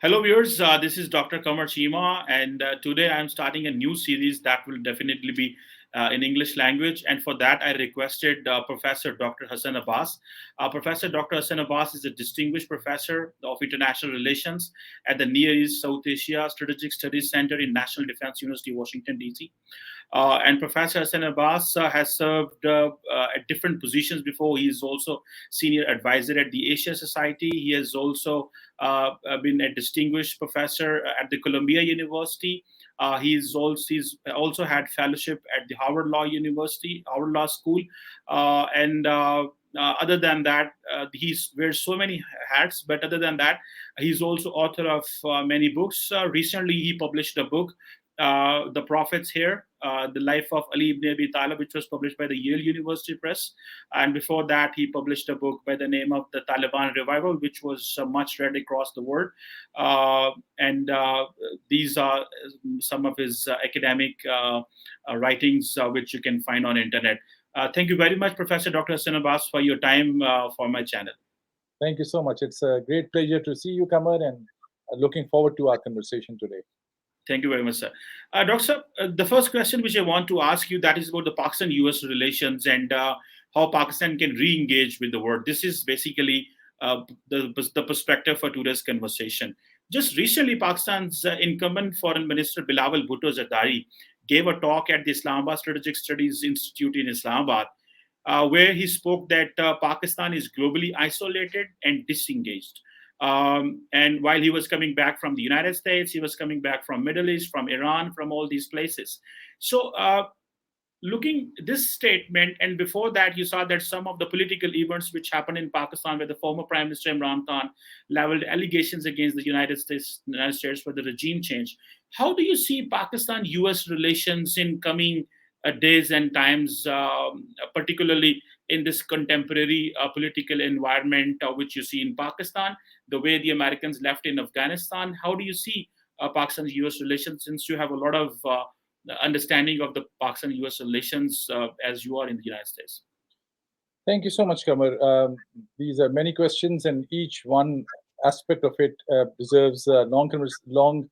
Hello, viewers. This is Dr. Qamar Cheema, and today I'm starting a new series that will definitely be in English language. And for that, I requested Professor Dr. Hassan Abbas. Professor Dr. Hassan Abbas is a distinguished professor of international relations at the Near East South Asia Strategic Studies Center in National Defense University, Washington, D.C. And Professor Hassan Abbas has served at different positions before. He is also senior advisor at the Asia Society. He has also been a distinguished professor at the Columbia University. He's also had fellowship at the Howard Law School, and other than that, he wears so many hats. But other than that, he's also author of many books. Recently, he published a book, The Prophets Here, The Life of Ali ibn Abi Talib, which was published by the Yale University Press. And before that, he published a book by the name of The Taliban Revival, which was much read across the world. And these are some of his academic writings, which you can find on internet. Thank you very much, Professor Dr. Hassan Abbas, for your time for my channel. Thank you so much. It's a great pleasure to see you, Qamar, and looking forward to our conversation today. Thank you very much, sir. Doctor, the first question which I want to ask you, that is about the Pakistan-US relations and how Pakistan can re-engage with the world. This is basically the perspective for today's conversation. Just recently, Pakistan's incumbent Foreign Minister Bilawal Bhutto Zardari gave a talk at the Islamabad Strategic Studies Institute in Islamabad, where he spoke that Pakistan is globally isolated and disengaged. And while he was coming back from the United States, he was coming back from Middle East, from Iran, from all these places. So looking this statement, and before that, you saw that some of the political events which happened in Pakistan, where the former Prime Minister Imran Khan leveled allegations against the United States for the regime change. How do you see Pakistan-US relations in coming days and times, particularly in this contemporary political environment which you see in Pakistan, the way the Americans left in Afghanistan? How do you see Pakistan-US relations, since you have a lot of understanding of the Pakistan-US relations as you are in the United States? Thank you so much, Qamar. These are many questions, and each one aspect of it deserves a long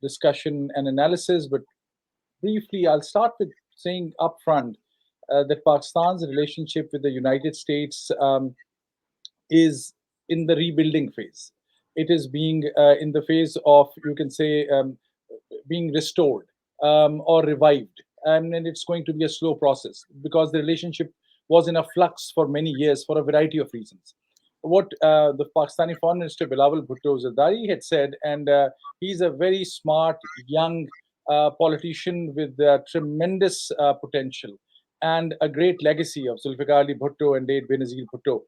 discussion and analysis. But briefly, I'll start with saying upfront that Pakistan's relationship with the United States is in the rebuilding phase. It is being in the phase of, you can say, being restored or revived. And it's going to be a slow process because the relationship was in a flux for many years for a variety of reasons. What the Pakistani Foreign Minister Bilawal Bhutto Zardari had said, and he's a very smart, young politician with tremendous potential and a great legacy of Zulfikar Ali Bhutto and late Benazir Bhutto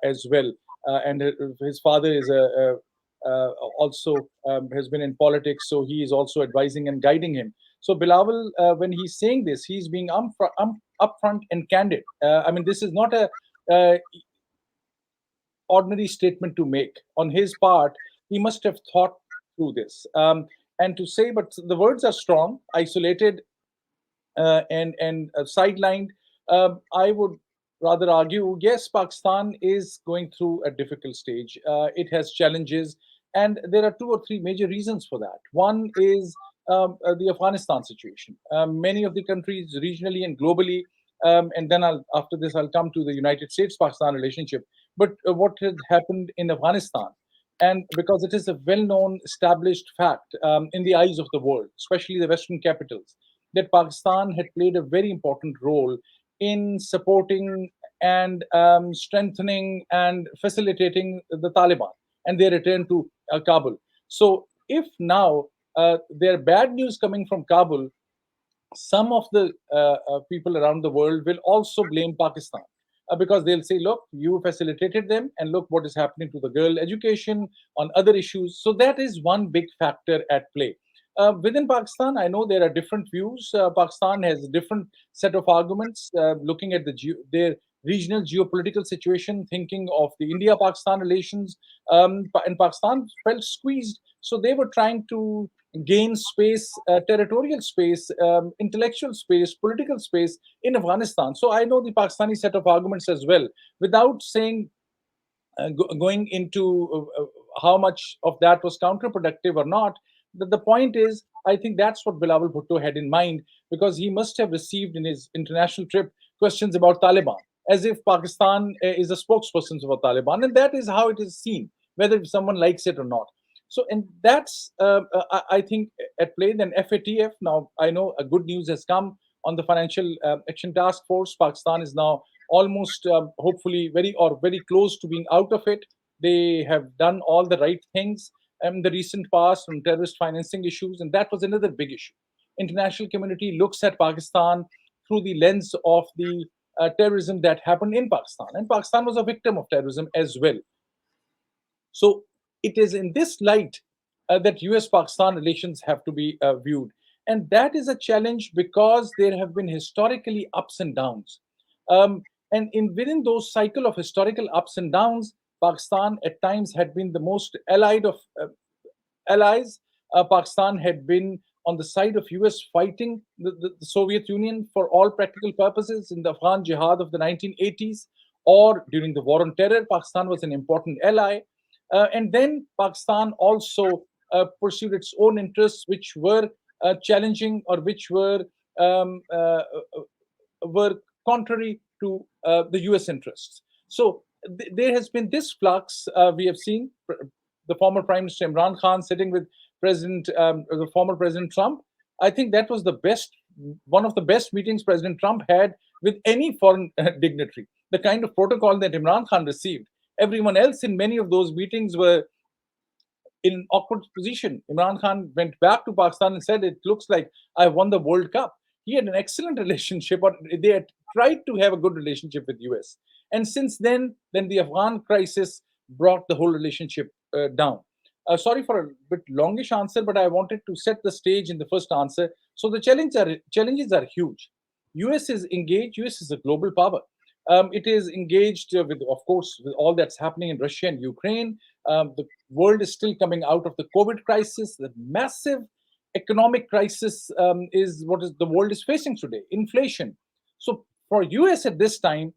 as well. And his father is also has been in politics, so he is also advising and guiding him. So Bilawal, when he's saying this, he's being upfront and candid. I mean, this is not a ordinary statement to make on his part. He must have thought through this. And to say, but the words are strong, isolated, and sidelined. I would rather argue, yes, Pakistan is going through a difficult stage. It has challenges, and there are two or three major reasons for that. One is the Afghanistan situation. Many of the countries regionally and globally, and then after this I'll come to the United States-Pakistan relationship. But what had happened in Afghanistan, and because it is a well-known, established fact in the eyes of the world, especially the Western capitals, that Pakistan had played a very important role in supporting and strengthening and facilitating the Taliban and their return to Kabul. So if now there are bad news coming from Kabul, some of the people around the world will also blame Pakistan. Because they'll say, look, you facilitated them, and look what is happening to the girl education on other issues. So that is one big factor at play. Within Pakistan, I know there are different views. Pakistan has a different set of arguments, looking at their regional geopolitical situation, thinking of the India-Pakistan relations, and Pakistan felt squeezed. So they were trying to gain space, territorial space, intellectual space, political space in Afghanistan. So I know the Pakistani set of arguments as well, without saying going into how much of that was counterproductive or not. The point is, I think that's what Bilawal Bhutto had in mind, because he must have received in his international trip questions about Taliban, as if Pakistan is a spokesperson for Taliban, and that is how it is seen, whether someone likes it or not. So, and that's I think at play. Then FATF. Now I know a good news has come on the Financial Action Task Force. Pakistan is now almost, hopefully, very close to being out of it. They have done all the right things in the recent past on terrorist financing issues, and that was another big issue. International community looks at Pakistan through the lens of the terrorism that happened in Pakistan, and Pakistan was a victim of terrorism as well. So it is in this light that US-Pakistan relations have to be viewed. And that is a challenge because there have been historically ups and downs. And within those cycle of historical ups and downs, Pakistan at times had been the most allied of allies. Pakistan had been on the side of US fighting the Soviet Union for all practical purposes in the Afghan jihad of the 1980s, or during the war on terror. Pakistan was an important ally. And then Pakistan also pursued its own interests, which were challenging, or which were contrary to the US interests. So there has been this flux. We have seen the former Prime Minister Imran Khan sitting with the former President Trump. I think that was one of the best meetings President Trump had with any foreign dignitary. The kind of protocol that Imran Khan received. Everyone else in many of those meetings were in an awkward position. Imran Khan went back to Pakistan and said, "It looks like I won the World Cup." He had an excellent relationship, or they had tried to have a good relationship with US. And since then the Afghan crisis brought the whole relationship down. Sorry for a bit longish answer, but I wanted to set the stage in the first answer. So the challenges are huge. US is engaged. US is a global power. It is engaged with, of course, with all that's happening in Russia and Ukraine. The world is still coming out of the COVID crisis. The massive economic crisis is what is the world is facing today. Inflation. So for US at this time,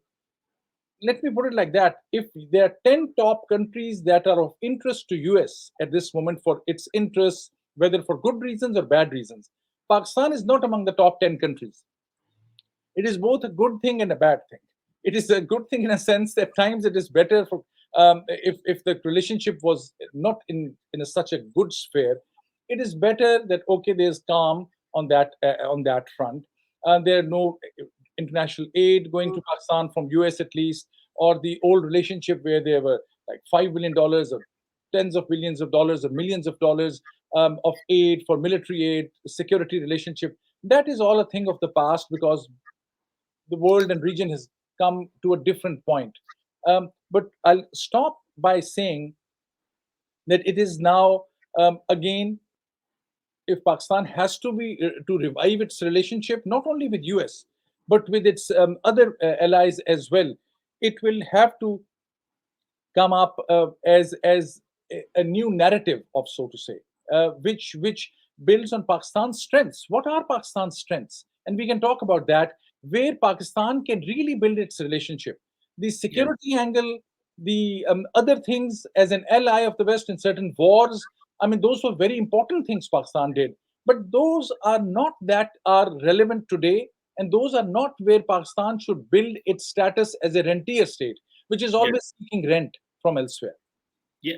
let me put it like that. If there are 10 top countries that are of interest to US at this moment for its interests, whether for good reasons or bad reasons, Pakistan is not among the top 10 countries. It is both a good thing and a bad thing. It is a good thing in a sense that at times it is better for if the relationship was not in such a good sphere. It is better that, okay, there's calm on that front. There are no international aid going to Pakistan from US at least, or the old relationship where there were like $5 billion or tens of billions of dollars or millions of dollars of aid for military aid, security relationship. That is all a thing of the past because the world and region has come to a different point. But I'll stop by saying that it is now, again, if Pakistan has to revive its relationship not only with US but with its other allies as well, it will have to come up as a new narrative of, so to say, which builds on Pakistan's strengths. What are Pakistan's strengths? And we can talk about that, where Pakistan can really build its relationship. The security angle, the other things as an ally of the West in certain wars. I mean, those were very important things Pakistan did, but those are not that are relevant today, and those are not where Pakistan should build its status as a rentier state, which is Yeah. always seeking rent from elsewhere. Yeah,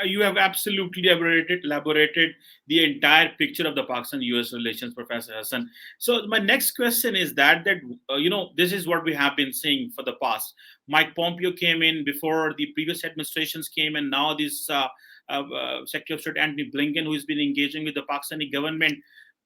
you have absolutely elaborated the entire picture of the Pakistan-US relations, Professor Hassan. So my next question is that this is what we have been saying for the past. Mike Pompeo came in before the previous administrations came, and now this Secretary of State Antony Blinken, who has been engaging with the Pakistani government.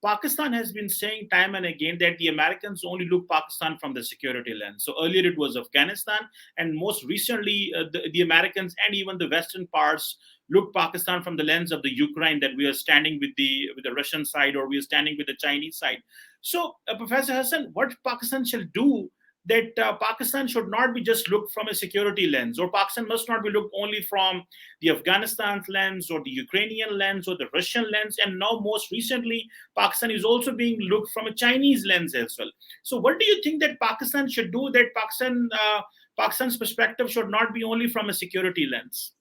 Pakistan has been saying time and again that the Americans only look Pakistan from the security lens. So earlier it was Afghanistan, and most recently the Americans and even the Western parts look Pakistan from the lens of the Ukraine, that we are standing with the Russian side or we are standing with the Chinese side. So Professor Hassan, what Pakistan shall do that Pakistan should not be just looked from a security lens, or Pakistan must not be looked only from the Afghanistan lens or the Ukrainian lens or the Russian lens, and now most recently Pakistan is also being looked from a Chinese lens as well. So what do you think that Pakistan should do, that Pakistan's perspective should not be only from a security lens?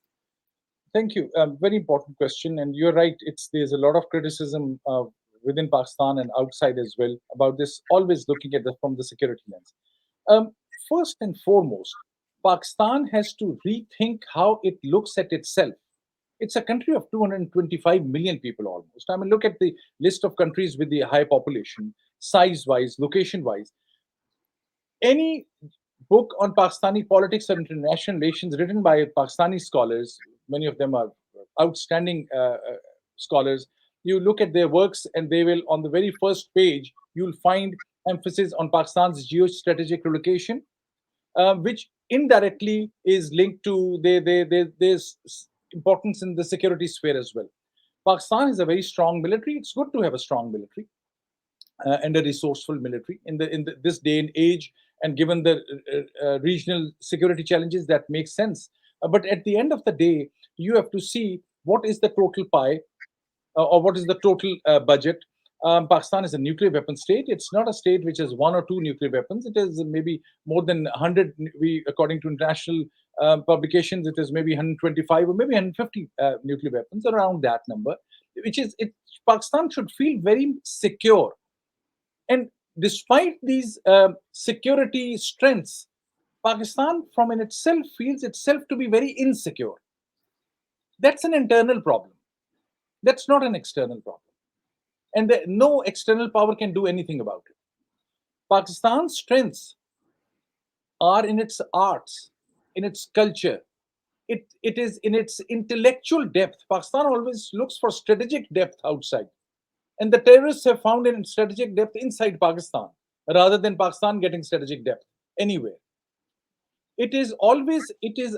Thank you. Very important question, and you're right. There's a lot of criticism within Pakistan and outside as well about this. Always looking at from the security lens. Um, First and foremost, Pakistan has to rethink how it looks at itself. It's a country of 225 million people almost. I mean, look at the list of countries with the high population, size-wise, location-wise. Any book on Pakistani politics or international relations written by Pakistani scholars, many of them are outstanding scholars. You look at their works, and they will, on the very first page, you'll find emphasis on Pakistan's geostrategic location, which indirectly is linked to their importance in the security sphere as well. Pakistan is a very strong military. It's good to have a strong military and a resourceful military this day and age, and given the regional security challenges, that makes sense. But at the end of the day, you have to see what is the total pie, or what is the total budget. Pakistan is a nuclear weapon state. It's not a state which has one or two nuclear weapons. It is maybe more than 100. According to international publications, it is maybe 125 or maybe 150 nuclear weapons, around that number. Which is it. Pakistan should feel very secure, and despite these security strengths, Pakistan from in itself feels itself to be very insecure. That's an internal problem. That's not an external problem. And no external power can do anything about it. Pakistan's strengths are in its arts, in its culture. It is in its intellectual depth. Pakistan always looks for strategic depth outside. And the terrorists have found in strategic depth inside Pakistan rather than Pakistan getting strategic depth anywhere. It is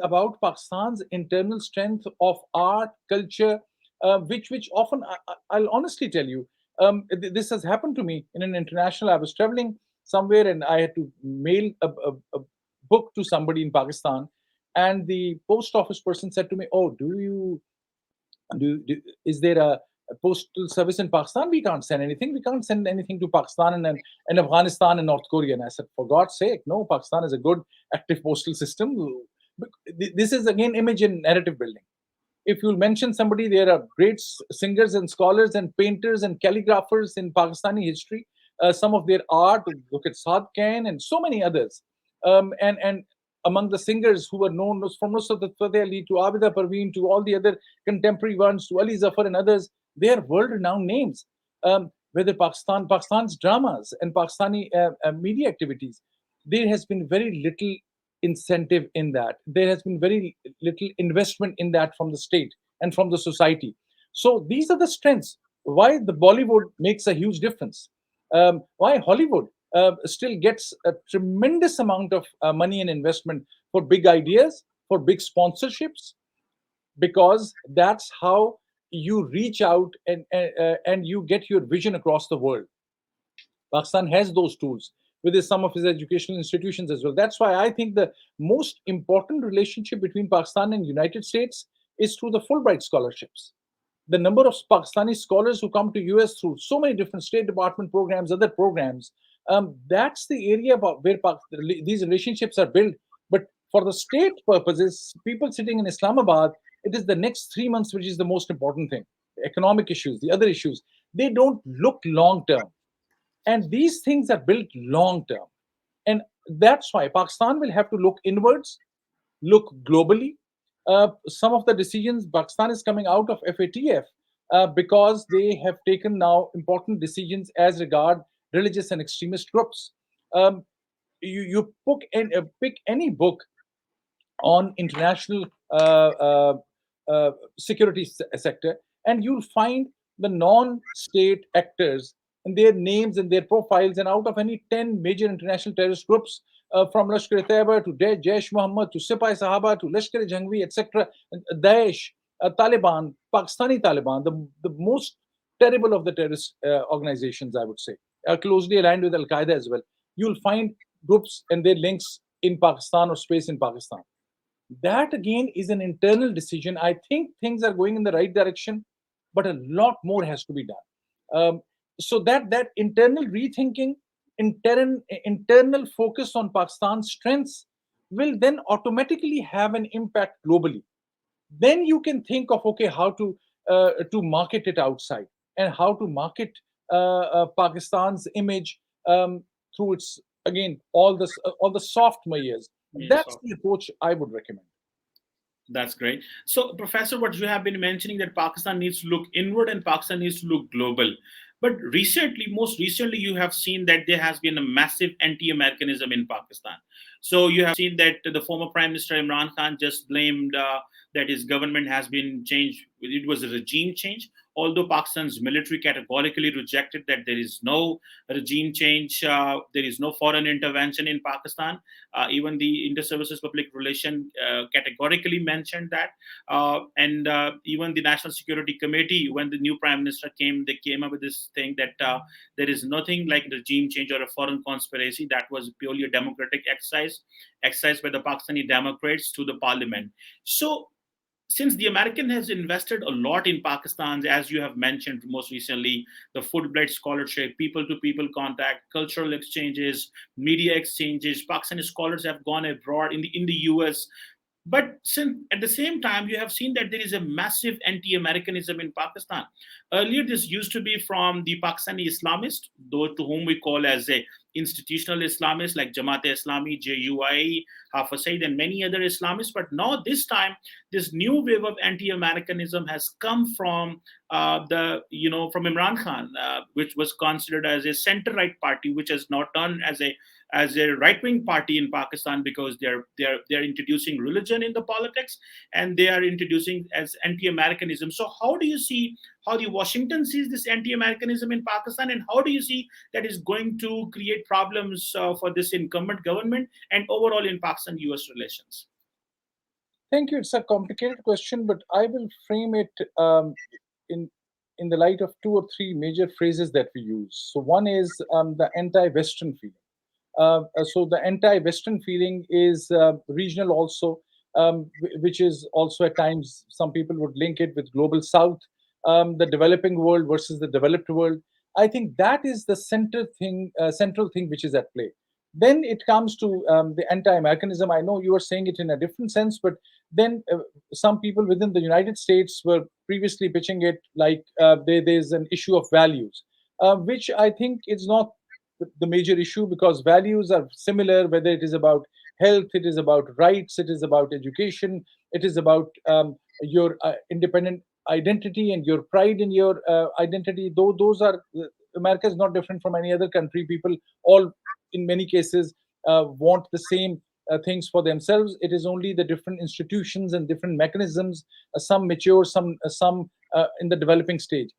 about Pakistan's internal strength of art, culture, which often I'll honestly tell you, this has happened to me in an international. I was traveling somewhere and I had to mail a book to somebody in Pakistan, and the post office person said to me, "Oh, is there a postal service in Pakistan? We can't send anything. We can't send anything to Pakistan and Afghanistan and North Korea." And I said, "For God's sake, no! Pakistan is a good active postal system." This is again image and narrative building. If you mention somebody, there are great singers and scholars and painters and calligraphers in Pakistani history. Some of their art, look at Saad Khan and so many others. And among the singers who were known from Nusrat Fateh Ali to Abida Parveen to all the other contemporary ones to Ali Zafar and others, they are world-renowned names. Whether Pakistan's dramas and Pakistani media activities, there has been very little incentive in that. There has been very little investment in that from the state and from the society. So these are the strengths. Why the Bollywood makes a huge difference. Why Hollywood still gets a tremendous amount of money and investment for big ideas, for big sponsorships, because that's how you reach out and you get your vision across the world. Pakistan has those tools with some of his educational institutions as well. That's why I think the most important relationship between Pakistan and United States is through the Fulbright scholarships. The number of Pakistani scholars who come to US through so many different State Department programs, other programs, that's the area where these relationships are built. But for the state purposes, people sitting in Islamabad, it is the next 3 months which is the most important thing. The economic issues, the other issues, they don't look long term. And these things are built long term. And that's why Pakistan will have to look inwards, look globally. Some of the decisions Pakistan is coming out of FATF because they have taken now important decisions as regard religious and extremist groups. Um, you pick any book on international security sector, and you'll find the non-state actors and their names and their profiles. And out of any 10 major international terrorist groups, from Lashkar-e-Taiba to Jaish Muhammad to Sipai Sahaba to Lashkar-e-Jhangvi, etc., Daesh, Taliban, Pakistani Taliban, the most terrible of the terrorist organizations, I would say, are closely aligned with Al Qaeda as well. You'll find groups and their links in Pakistan or space in Pakistan. That again is an internal decision. I think things are going in the right direction, but a lot more has to be done. So that internal rethinking, internal focus on Pakistan's strengths will then automatically have an impact globally. then you can think of, okay, how to market it outside, and how to market Pakistan's image, through its, again, all the soft measures. Yes. That's the approach I would recommend. That's great. So, Professor, what you have been mentioning that Pakistan needs to look inward and Pakistan needs to look global. But recently, most recently, you have seen that there has been a massive anti-Americanism in Pakistan. So you have seen that the former Prime Minister Imran Khan just blamed that his government has been changed. It was a regime change. Although Pakistan's military categorically rejected that there is no regime change, there is no foreign intervention in Pakistan. Even the Inter-Services Public Relation categorically mentioned that. And even the National Security Committee, when the new Prime Minister came, they came up with this thing that there is nothing like regime change or a foreign conspiracy. That was purely a democratic exercise by the Pakistani Democrats to the parliament. So since the American has invested a lot in Pakistan, as you have mentioned most recently, the Fulbright scholarship, people-to-people contact, cultural exchanges, media exchanges, Pakistani scholars have gone abroad in the US. But since at the same time, you have seen that there is a massive anti-Americanism in Pakistan. Earlier, this used to be from the Pakistani Islamists, those to whom we call as a institutional Islamists like Jamaat-e-Islami, JUIE, Hafiz Saeed, and many other Islamists. But now this time, this new wave of anti-Americanism has come from from Imran Khan, which was considered as a center-right party, which has now turned as a right-wing party in Pakistan because they're introducing religion in the politics and they are introducing as anti-Americanism. So how do you see how the Washington sees this anti-Americanism in Pakistan, and how do you see that is going to create problems for this incumbent government and overall in Pakistan-US relations? Thank you. It's a complicated question, but I will frame it in in the light of two or three major phrases that we use. So one is the anti-Western feeling. So the anti-Western feeling is regional also, which is also at times some people would link it with global South, the developing world versus the developed world. I think that is the central thing which is at play. Then it comes to the anti-Americanism. I know you are saying it in a different sense, but then some people within the United States were previously pitching it like there's an issue of values, which I think is not the major issue, because values are similar, whether it is about health, it is about rights, it is about education, it is about your independent identity and your pride in your identity. Though those are, America is not different from any other country. People all, in many cases, want the same things for themselves. It is only the different institutions and different mechanisms, some mature, some in the developing stage.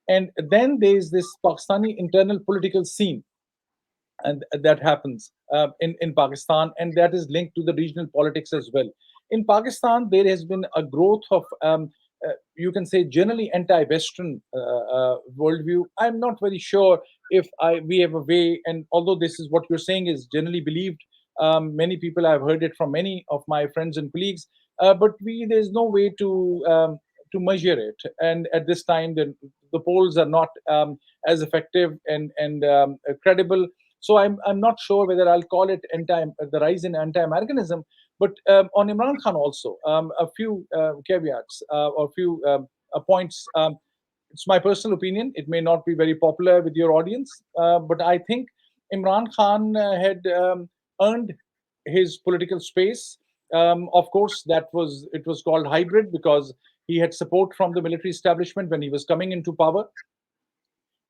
And then there is this Pakistani internal political scene, and that happens in Pakistan, and that is linked to the regional politics as well. In Pakistan, there has been a growth of, you can say, generally anti-Western worldview. I'm not very sure if we have a way, and although this is what you're saying is generally believed, many people, I've heard it from many of my friends and colleagues, but there's no way to measure it. And at this time, the polls are not as effective and credible. So I'm not sure whether I'll call it the rise in anti-Americanism. But on Imran Khan also, a few caveats or a few points. It's my personal opinion. It may not be very popular with your audience, but I think Imran Khan had earned his political space. Of course, it was called hybrid because he had support from the military establishment when he was coming into power,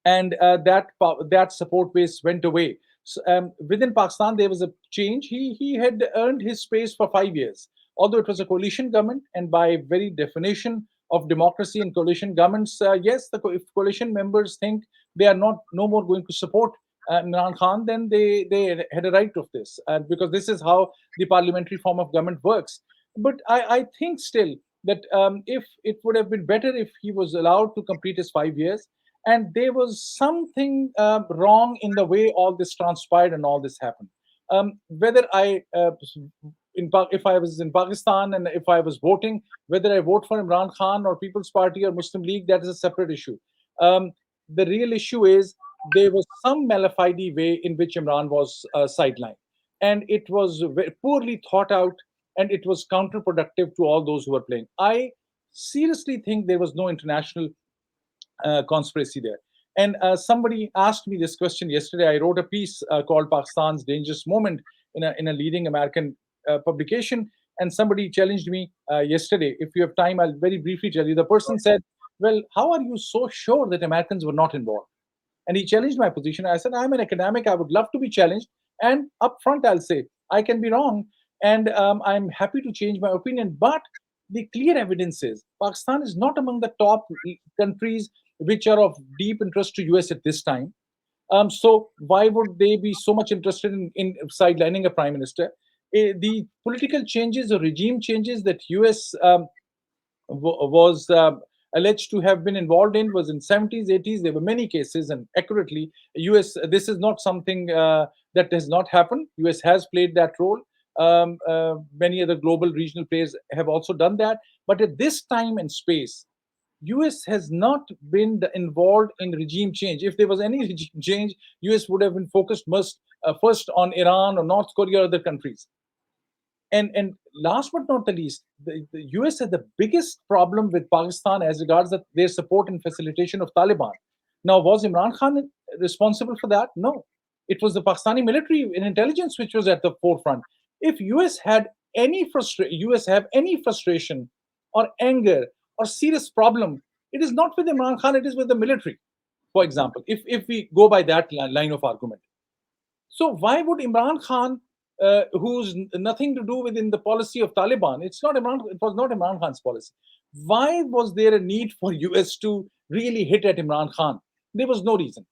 and that support base went away. So, within Pakistan, there was a change. He had earned his space for 5 years, although it was a coalition government, and by very definition of democracy and coalition governments, yes, if coalition members think they are not no more going to support Imran Khan, then they had a right of this, because this is how the parliamentary form of government works. But I think still that if it would have been better if he was allowed to complete his 5 years, and there was something wrong in the way all this transpired and all this happened. Whether if I was in Pakistan and if I was voting, whether I vote for Imran Khan or People's Party or Muslim League, that is a separate issue. The real issue is there was some malafide way in which Imran was sidelined, and it was very poorly thought out. and it was counterproductive to all those who were playing. I seriously think there was no international conspiracy there. And somebody asked me this question yesterday. I wrote a piece called Pakistan's Dangerous Moment in a leading American publication. And somebody challenged me yesterday. If you have time, I'll very briefly tell you. The person said, "Well, how are you so sure that Americans were not involved?" And he challenged my position. I said, "I'm an academic. I would love to be challenged. And upfront, I'll say, I can be wrong. And I'm happy to change my opinion. But the clear evidence is Pakistan is not among the top countries which are of deep interest to US at this time. So why would they be so much interested in sidelining a prime minister? The political changes or regime changes that US was alleged to have been involved in was in 70s, 80s. There were many cases, and accurately, US. This is not something that has not happened. US has played that role. Many other global regional players have also done that. But at this time and space, US has not been involved in regime change. If there was any regime change, US would have been focused first on Iran or North Korea or other countries. And last but not the least, the US has the biggest problem with Pakistan as regards their support and facilitation of Taliban. Now, was Imran Khan responsible for that? No. It was the Pakistani military and intelligence which was at the forefront. If US have any frustration or anger or serious problem, it is not with Imran Khan, it is with the military, for example, if we go by that line of argument. So why would Imran Khan, who's nothing to do within the policy of Taliban, it was not Imran Khan's policy. Why was there a need for US to really hit at Imran Khan? There was no reason.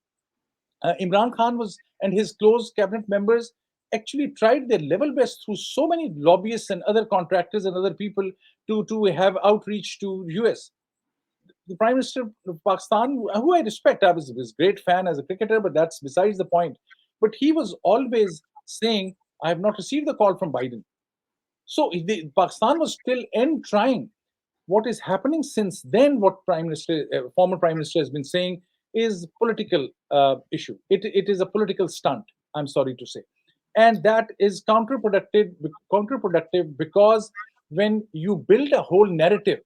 Imran Khan and his close cabinet members actually tried their level best through so many lobbyists and other contractors and other people to have outreach to US. The Prime Minister of Pakistan, who I respect, I was a great fan as a cricketer, but that's besides the point. But he was always saying, "I have not received the call from Biden." So Pakistan was still trying. What is happening since then, what former Prime Minister has been saying, is political issue. It is a political stunt, I'm sorry to say. And that is counterproductive because when you build a whole narrative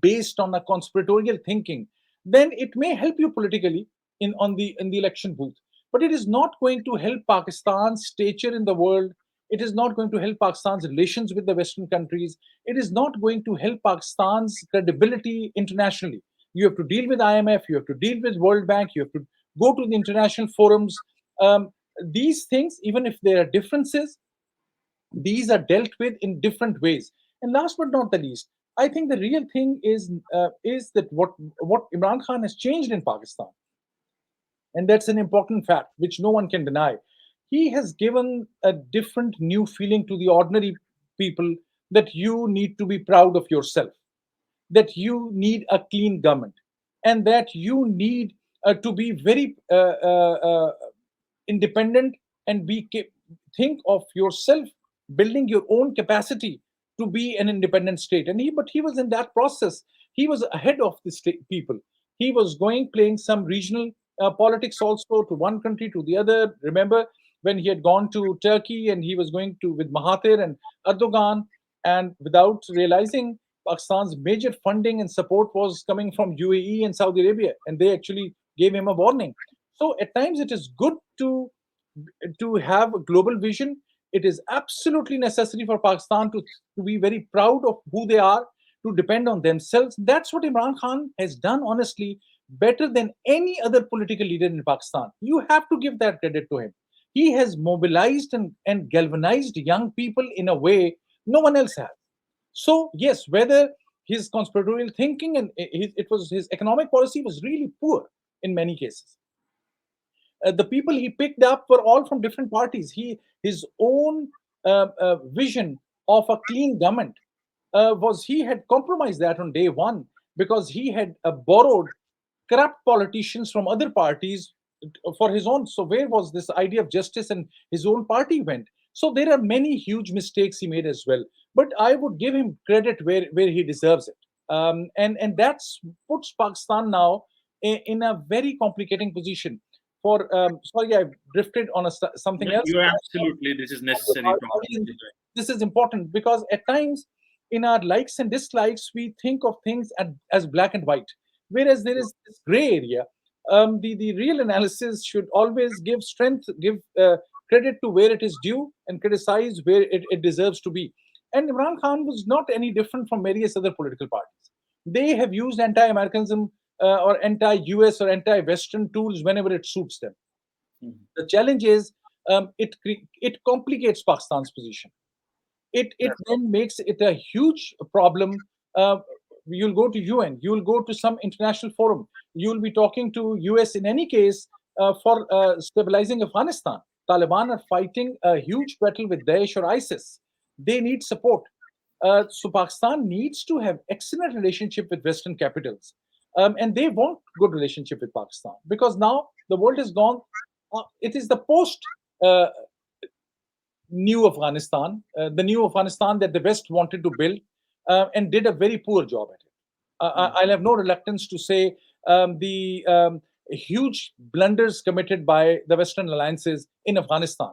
based on a conspiratorial thinking, then it may help you politically in the election booth. But it is not going to help Pakistan's stature in the world. It is not going to help Pakistan's relations with the Western countries. It is not going to help Pakistan's credibility internationally. You have to deal with IMF, you have to deal with World Bank, you have to go to the international forums. These things, even if there are differences, these are dealt with in different ways. And last but not the least, I think the real thing is that what Imran Khan has changed in Pakistan, and that's an important fact which no one can deny. He has given a different new feeling to the ordinary people that you need to be proud of yourself, that you need a clean government, and that you need to be very independent and think of yourself building your own capacity to be an independent state. But he was in that process. He was ahead of the people. He was playing some regional politics also, to one country to the other. Remember when he had gone to Turkey and he was going to with Mahathir and Erdogan, and without realizing, Pakistan's major funding and support was coming from UAE and Saudi Arabia, and they actually gave him a warning. So at times it is good to have a global vision. It is absolutely necessary for Pakistan to be very proud of who they are, to depend on themselves. That's what Imran Khan has done, honestly, better than any other political leader in Pakistan. You have to give that credit to him. He has mobilized and galvanized young people in a way no one else has. So yes, whether his conspiratorial thinking and his economic policy was really poor in many cases. The people he picked up were all from different parties. His own vision of a clean government was he had compromised that on day one, because he had borrowed corrupt politicians from other parties for his own. So where was this idea of justice and his own party went? So there are many huge mistakes he made as well. But I would give him credit where he deserves it. And that's puts Pakistan now in a very complicating position. Sorry, I've drifted on something else. You absolutely, this is necessary. this is important because at times in our likes and dislikes, we think of things as black and white, whereas there is this gray area. The real analysis should always give strength, give credit to where it is due, and criticize where it deserves to be. And Imran Khan was not any different from various other political parties. They have used anti-Americanism or anti-US or anti-Western tools whenever it suits them. Mhm. The challenge is it complicates Pakistan's position. It That's then makes it a huge problem. Uh, you'll go to UN, you'll go to some international forum, you'll be talking to US in any case for stabilizing Afghanistan. Taliban are fighting a huge battle with Daesh or ISIS. They need support. So Pakistan needs to have excellent relationship with Western capitals, and they want good relationship with Pakistan because now the world has gone. It is the post uh, new Afghanistan, the new Afghanistan that the West wanted to build and did a very poor job at it. Mhm. I'll have no reluctance to say the huge blunders committed by the Western alliances in Afghanistan,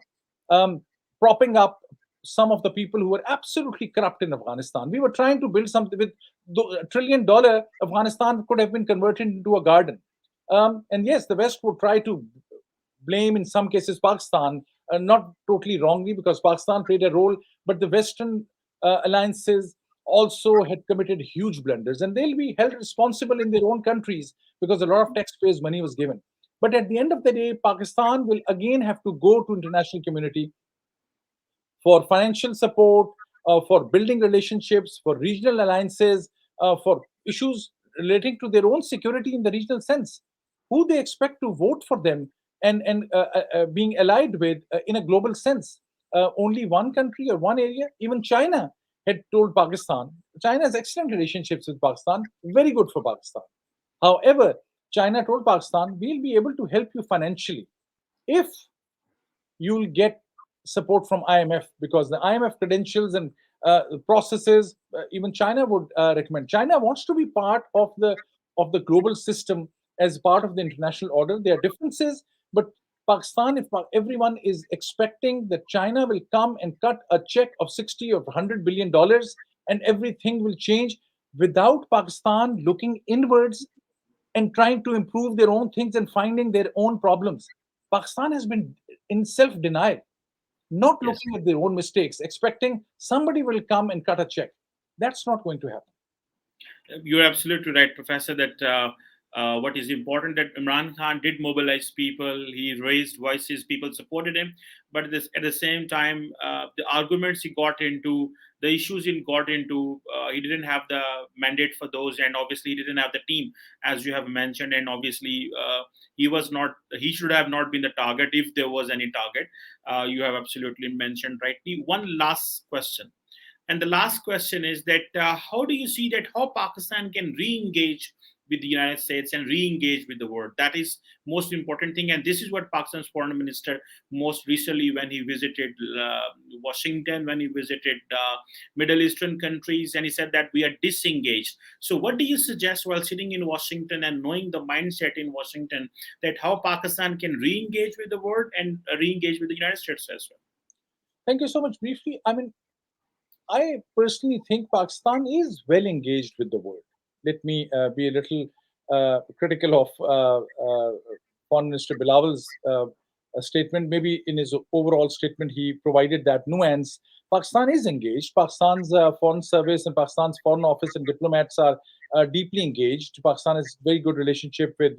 um, propping up some of the people who were absolutely corrupt in Afghanistan. We were trying to build something with $1 trillion. Afghanistan could have been converted into a garden. And yes, the West would try to blame in some cases Pakistan, not totally wrongly because Pakistan played a role, but the Western alliances also had committed huge blunders and they'll be held responsible in their own countries because a lot of taxpayers' money was given. But at the end of the day, Pakistan will again have to go to international community for financial support, for building relationships, for regional alliances, for issues relating to their own security in the regional sense. Who they expect to vote for them and being allied with in a global sense. Only one country or one area, even China had told Pakistan. China has excellent relationships with Pakistan, very good for Pakistan. However, China told Pakistan, we'll be able to help you financially if you'll get support from IMF because the IMF credentials and processes, even China would recommend. China wants to be part of the global system as part of the international order. There are differences, but Pakistan, if everyone is expecting that China will come and cut a check of 60 or $100 billion and everything will change without Pakistan looking inwards and trying to improve their own things and finding their own problems. Pakistan has been in self denial, not Yes. looking at their own mistakes, expecting somebody will come and cut a check. That's not going to happen. You're absolutely right, Professor, that what is important that Imran Khan did mobilize people. He raised voices, people supported him. But at the same time, the arguments he got into, the issues he got into, he didn't have the mandate for those. And obviously, he didn't have the team, as you have mentioned. And obviously, he should have not been the target if there was any target. You have absolutely mentioned rightly. One last question, and the last question is that how do you see that how Pakistan can re-engage with the United States and re-engage with the world? That is most important thing, and this is what Pakistan's foreign minister most recently when he visited Washington, when he visited Middle Eastern countries, and he said that we are disengaged. So, what do you suggest while sitting in Washington and knowing the mindset in Washington that how Pakistan can re-engage with the world and re-engage with the United States as well? Thank you so much. Briefly, I mean, I personally think Pakistan is well engaged with the world. Let me be a little critical of Foreign Minister Bilal's statement. Maybe in his overall statement, he provided that nuance. Pakistan is engaged. Pakistan's foreign service and Pakistan's foreign office and diplomats are deeply engaged. Pakistan has very good relationship with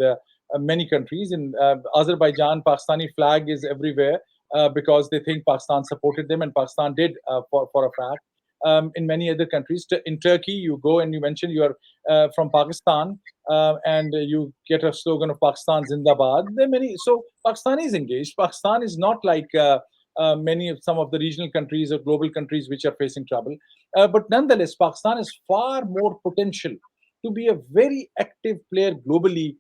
many countries. In Azerbaijan, Pakistani flag is everywhere because they think Pakistan supported them, and Pakistan did for a fact. In many other countries. In Turkey, you go and you mention you are from Pakistan, and you get a slogan of Pakistan Zindabad. There are many. So Pakistan is engaged. Pakistan is not like many of some of the regional countries or global countries which are facing trouble. But nonetheless, Pakistan has far more potential to be a very active player globally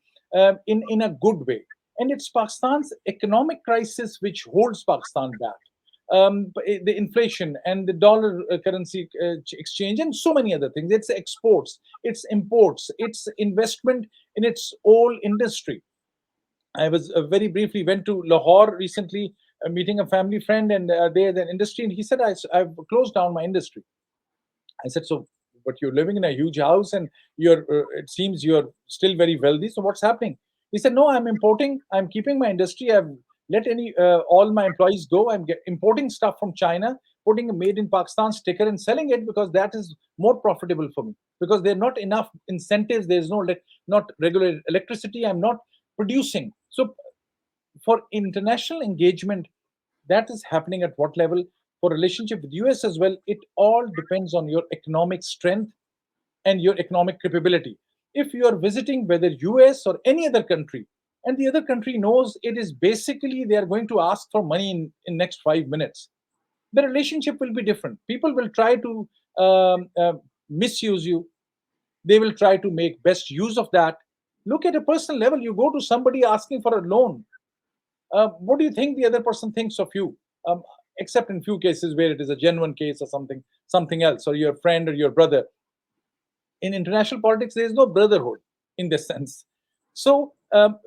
in a good way. And it's Pakistan's economic crisis which holds Pakistan back, the inflation and the dollar currency exchange and so many other things. It's exports, it's imports, it's investment in its whole industry. I was very briefly went to Lahore recently meeting a family friend, and they're the industry, and he said, I've closed down my industry. I said, so, but you're living in a huge house, and it seems you're still very wealthy. So what's happening? He said, no, I'm importing. I'm keeping my industry. I've let all my employees go. Importing stuff from China, putting a made in Pakistan sticker and selling it because that is more profitable for me. Because there are not enough incentives. There's not regular electricity. I'm not producing. So for international engagement, that is happening at what level? For relationship with US as well, it all depends on your economic strength and your economic capability. If you are visiting whether US or any other country, and the other country knows it is basically they are going to ask for money in next 5 minutes, the relationship will be different. People will try to misuse you. They will try to make best use of that. Look at a personal level. You go to somebody asking for a loan. What do you think the other person thinks of you? Except in few cases where it is a genuine case or something else, or your friend or your brother. In international politics, there is no brotherhood in this sense. So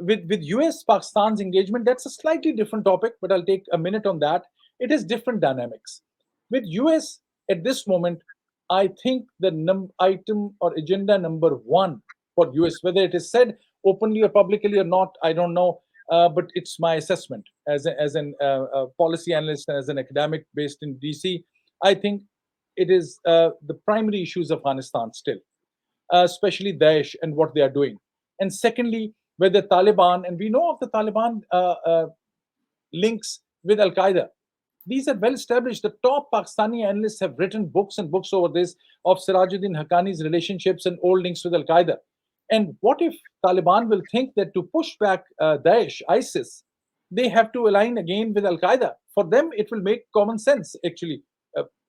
with US Pakistan's engagement, that's a slightly different topic, but I'll take a minute on that. It is different dynamics. With US at this moment, I think the item or agenda number one for US, whether it is said openly or publicly or not, I don't know, but it's my assessment as an policy analyst and as an academic based in DC. I think it is the primary issues of Afghanistan still, especially Daesh and what they are doing. And secondly, whether Taliban, and we know of the Taliban links with Al Qaeda. These are well established. The top Pakistani analysts have written books and books over this of Sirajuddin Haqqani's relationships and old links with Al Qaeda. And what if Taliban will think that to push back Daesh, ISIS, they have to align again with Al Qaeda? For them, it will make common sense, actually.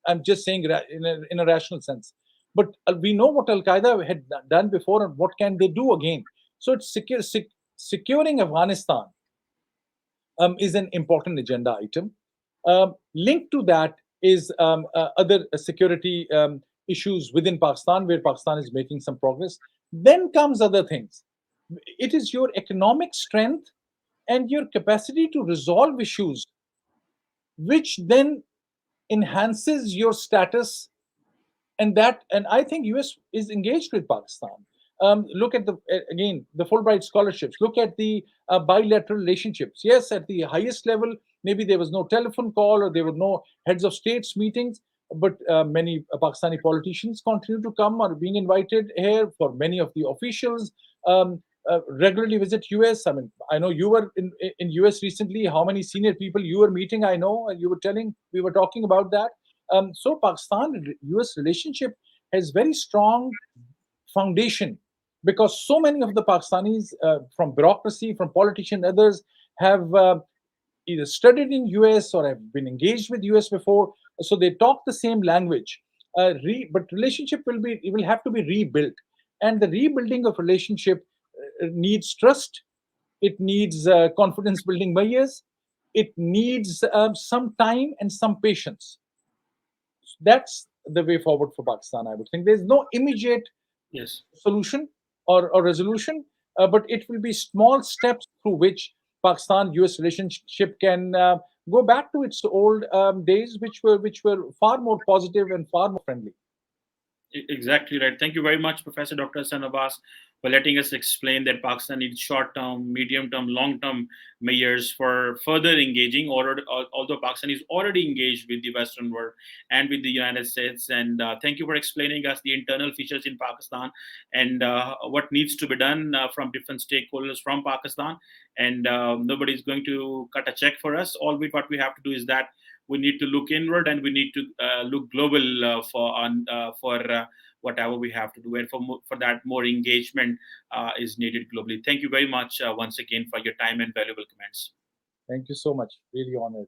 I'm just saying in a rational sense. But we know what Al Qaeda had done before and what can they do again. So it's securing Afghanistan is an important agenda item. Linked to that is other security issues within Pakistan, where Pakistan is making some progress. Then comes other things. It is your economic strength and your capacity to resolve issues, which then enhances your status. And I think US is engaged with Pakistan. Look at the Fulbright scholarships. Look at the bilateral relationships. Yes, at the highest level, maybe there was no telephone call or there were no heads of states meetings, but many Pakistani politicians continue to come or being invited here. For many of the officials, regularly visit US. I mean, I know you were in US recently. How many senior people you were meeting? I know you were telling. We were talking about that. So Pakistan-US relationship has very strong foundation because so many of the Pakistanis, from bureaucracy, from politicians, others have either studied in US or have been engaged with US before, so they talk the same language. But relationship will have to be rebuilt, and the rebuilding of relationship needs trust. It needs confidence building measures. It needs some time and some patience. That's the way forward for Pakistan, I would think. There's no immediate Yes. solution or resolution, but it will be small steps through which Pakistan-US relationship can go back to its old days, which were far more positive and far more friendly. Exactly right. Thank you very much, Professor Dr. Hassan Abbas, for letting us explain that Pakistan needs short-term, medium-term, long-term measures for further engaging. Although Pakistan is already engaged with the Western world and with the United States, and thank you for explaining us the internal features in Pakistan and what needs to be done from different stakeholders from Pakistan. And nobody is going to cut a check for us. What we have to do is that we need to look inward and we need to look global for whatever we have to do, and for that more engagement is needed globally. Thank you very much once again for your time and valuable comments. Thank you so much. Really honored.